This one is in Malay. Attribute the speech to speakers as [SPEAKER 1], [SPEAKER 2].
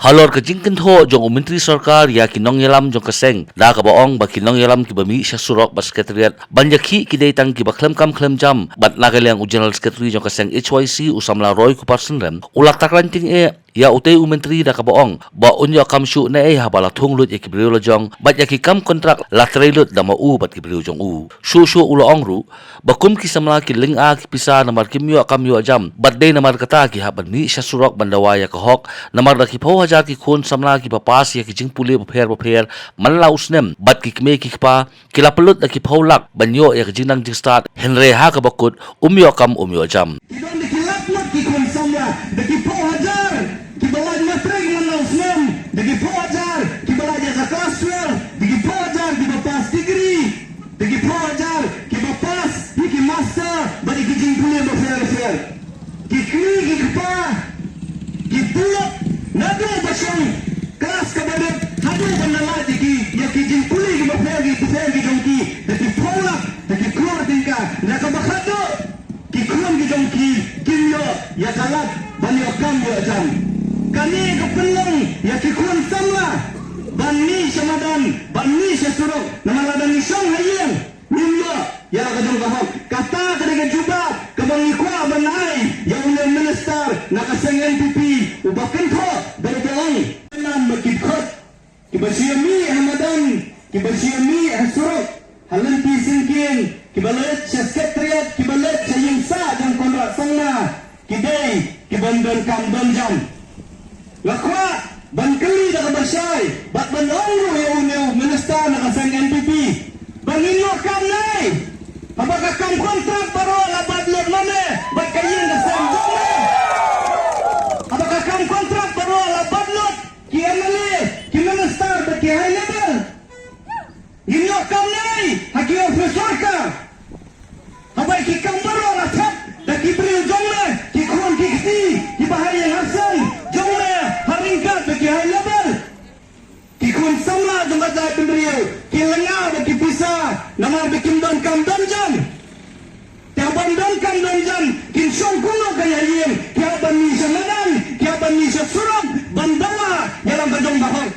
[SPEAKER 1] Halor ka jingkin tho jong Menteri Sarkar ya kinong yalam jong kaseng da ka baong ba kinong yalam ki bami siya surok ba sekretariat banjaki ki daytang ki ba klem jam bat nagaliang general secretary jong kaseng HYC usamla Roy Kuparsen rem ulak takranting ya utay Menteri da ka baong ba unyo kam shu na habala thunglut ya ki brio jong bat ya ki kam kontrak latrelut da mau bat ki brio jong shu ulo ongru ba kum ki samla ki ling a ki pisa namar kimyo kam yo jam bat day namar kata ki haban mi siya surok bandawaya ka hok namar da ki pho hajar ki khun samla ki papas ya ki jingpuli bapher manla usnem bat ki kme ki pa kila pelut da ki pholak banyo ya ki jinang jing start henre ha ka bakut umyo kam umyo jam
[SPEAKER 2] Idon dikilaplat ki khun samla da ki pho hajar ki balaj matreg manla usnem da ki pho hajar ki balaj sa kelas 12 da ki pho hajar ki papas degree da ki pho hajar ki papas ki master ba ki jingpuli bapher ki kni ki pa ki tulok nado basyang kelas kabadet hadu banala diki ya ki jingpuli ki bapher ki jongki da ki pholak da ki keluar tingka na ka bakhado ki khun ki jongki kimyo ya kalat banyo kam yo jam kani ka pelong ya ki khun samla banni samadan banni sesurok namaladan ni song hayeng nimyo ya ka jong kahok kata ka juba ka bangi kwa banai ya ulen minister na ka seng NPP ubaken tho dari belang nam makikot ki basiyami hamadan ki basiyami hasurok halanti singkin ki balet sekretariat ki balet sayingsa jang kontrak sangna ki day ki bandon kam donjam lakwa ban kali da kabasyay bat ban ongro ya unew minister na ka seng NPP banginyo kam nay apakah kam kontrak baro labad lot mame bat kayin ka seng jome apakah kam kontrak baro labad lot ki MLA ki minister bat ki high level ginyo kam nay haki officer ka habay ki kam baro latat da ki bril jome ki khon ki kti ki bahaya hasan jome haringkat da ki high level ki khon samla jong ada pendriyo ki lenga da ki pisa namar bikin don kam donjan ta bandon kam donjan kin song kuno kaya yin ki aban ni samadan ki aban ni surok bandawa yalang kadong bahang